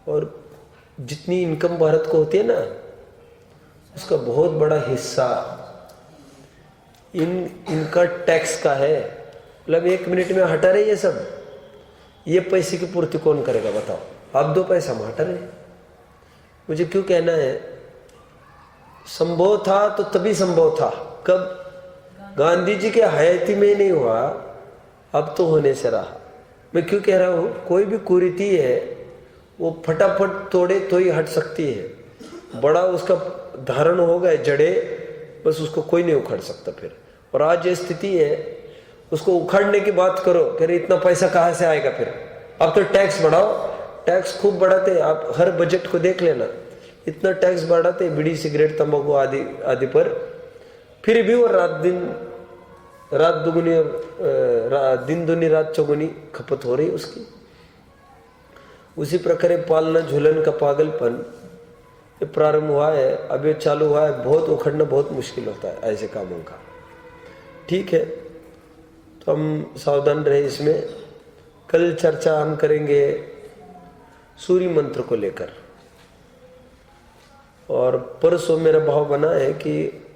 और जितनी इनकम भारत को होती है ना, उसका बहुत बड़ा हिस्सा इनका टैक्स का है। मतलब 1 मिनट में हटा रहे ये सब, ये पैसे की पूर्ति कौन करेगा बताओ? आप 2 पैसा हम हटा रहे। मुझे क्यों कहना है, संभव था तो तभी संभव था, कब? गांधी जी के हयाती में नहीं हुआ, अब तो होने से रहा। मैं क्यों कह रहा हूं, कोई भी कुरीति है वो फटाफट तोड़े तो ही हट सकती है, बड़ा उसका धारण हो गए जड़े, बस उसको कोई नहीं उखाड़ सकता फिर। और आज ये स्थिति है, उसको उखाड़ने की बात करो, कह रहे इतना पैसा कहां से आएगा फिर, अब तो टैक्स बढ़ाओ, टैक्स खूब बढ़ाते, आप हर बजट को देख लेना, इतना टैक्स बढ़ाते बीड़ी सिगरेट तंबाकू आदि आदि पर, फिर भी वो रात दुगुनी दिन दुनी रात चौगुनी खपत हो रही है उसकी। उसी प्रकार पालना झूलन का पागलपन ये प्रारंभ हुआ है, अब ये चालू हुआ है, बहुत उखड़ना बहुत मुश्किल होता है ऐसे कामों का। ठीक है, तो हम सावधान रहे इसमें। कल चर्चा हम करेंगे सूर्य मंत्र को लेकर, और परसों मेरा भाव बना है कि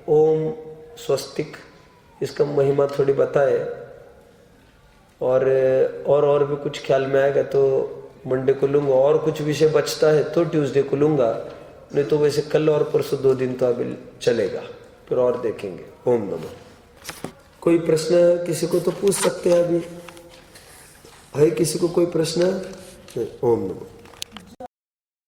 ओम स्वस्तिक, इसका महिमा थोड़ी बताए, और भी कुछ ख्याल में आएगा तो मंडे को लूंगा, और कुछ विषय बचता है तो ट्यूसडे को लूंगा, नहीं तो वैसे कल और परसों 2 दिन तो अभी चलेगा, फिर और देखेंगे। ओम नमः। कोई प्रश्न किसी को तो पूछ सकते हैं, अभी है किसी को कोई प्रश्न? ओम नमः।